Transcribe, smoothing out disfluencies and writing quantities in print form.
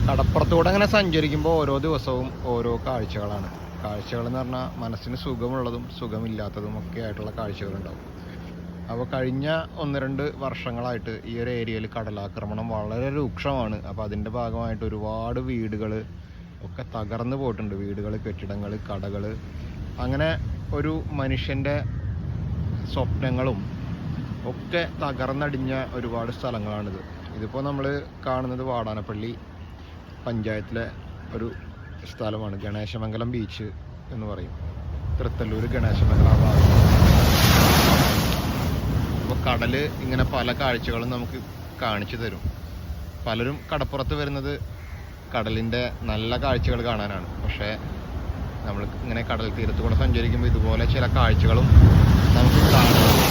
കടപ്പുറത്തൂടെ അങ്ങനെ സഞ്ചരിക്കുമ്പോൾ ഓരോ ദിവസവും ഓരോ കാഴ്ചകളാണ്. കാഴ്ചകൾ എന്ന് പറഞ്ഞാൽ മനസ്സിന് സുഖമുള്ളതും സുഖമില്ലാത്തതും ഒക്കെ ആയിട്ടുള്ള കാഴ്ചകളുണ്ടാവും. അപ്പോൾ കഴിഞ്ഞ 1-2 വർഷങ്ങളായിട്ട് ഈ ഒരു ഏരിയയിൽ കടലാക്രമണം വളരെ രൂക്ഷമാണ്. അപ്പോൾ അതിൻ്റെ ഭാഗമായിട്ട് ഒരുപാട് വീടുകൾ ഒക്കെ തകർന്നു പോയിട്ടുണ്ട്. വീടുകൾ, കെട്ടിടങ്ങൾ, കടകൾ, അങ്ങനെ ഒരു മനുഷ്യൻ്റെ സ്വപ്നങ്ങളും ഒക്കെ തകർന്നടിഞ്ഞ ഒരുപാട് സ്ഥലങ്ങളാണിത്. ഇതിപ്പോൾ നമ്മൾ കാണുന്നത് വാടാനപ്പള്ളി പഞ്ചായത്തിലെ ഒരു സ്ഥലമാണ്. ഗണേശമംഗലം ബീച്ച് എന്ന് പറയും. തൃത്തല്ലൂർ ഗണേശമംഗലം ഭാഗം. അപ്പോൾ കടൽ ഇങ്ങനെ പല കാഴ്ചകളും നമുക്ക് കാണിച്ചു തരും. പലരും കടപ്പുറത്ത് വരുന്നത് കടലിൻ്റെ നല്ല കാഴ്ചകൾ കാണാനാണ്. പക്ഷേ നമ്മൾ ഇങ്ങനെ കടൽ തീരത്ത് കൂടെ സഞ്ചരിക്കുമ്പോൾ ഇതുപോലെ ചില കാഴ്ചകളും നമുക്ക് കാണാം.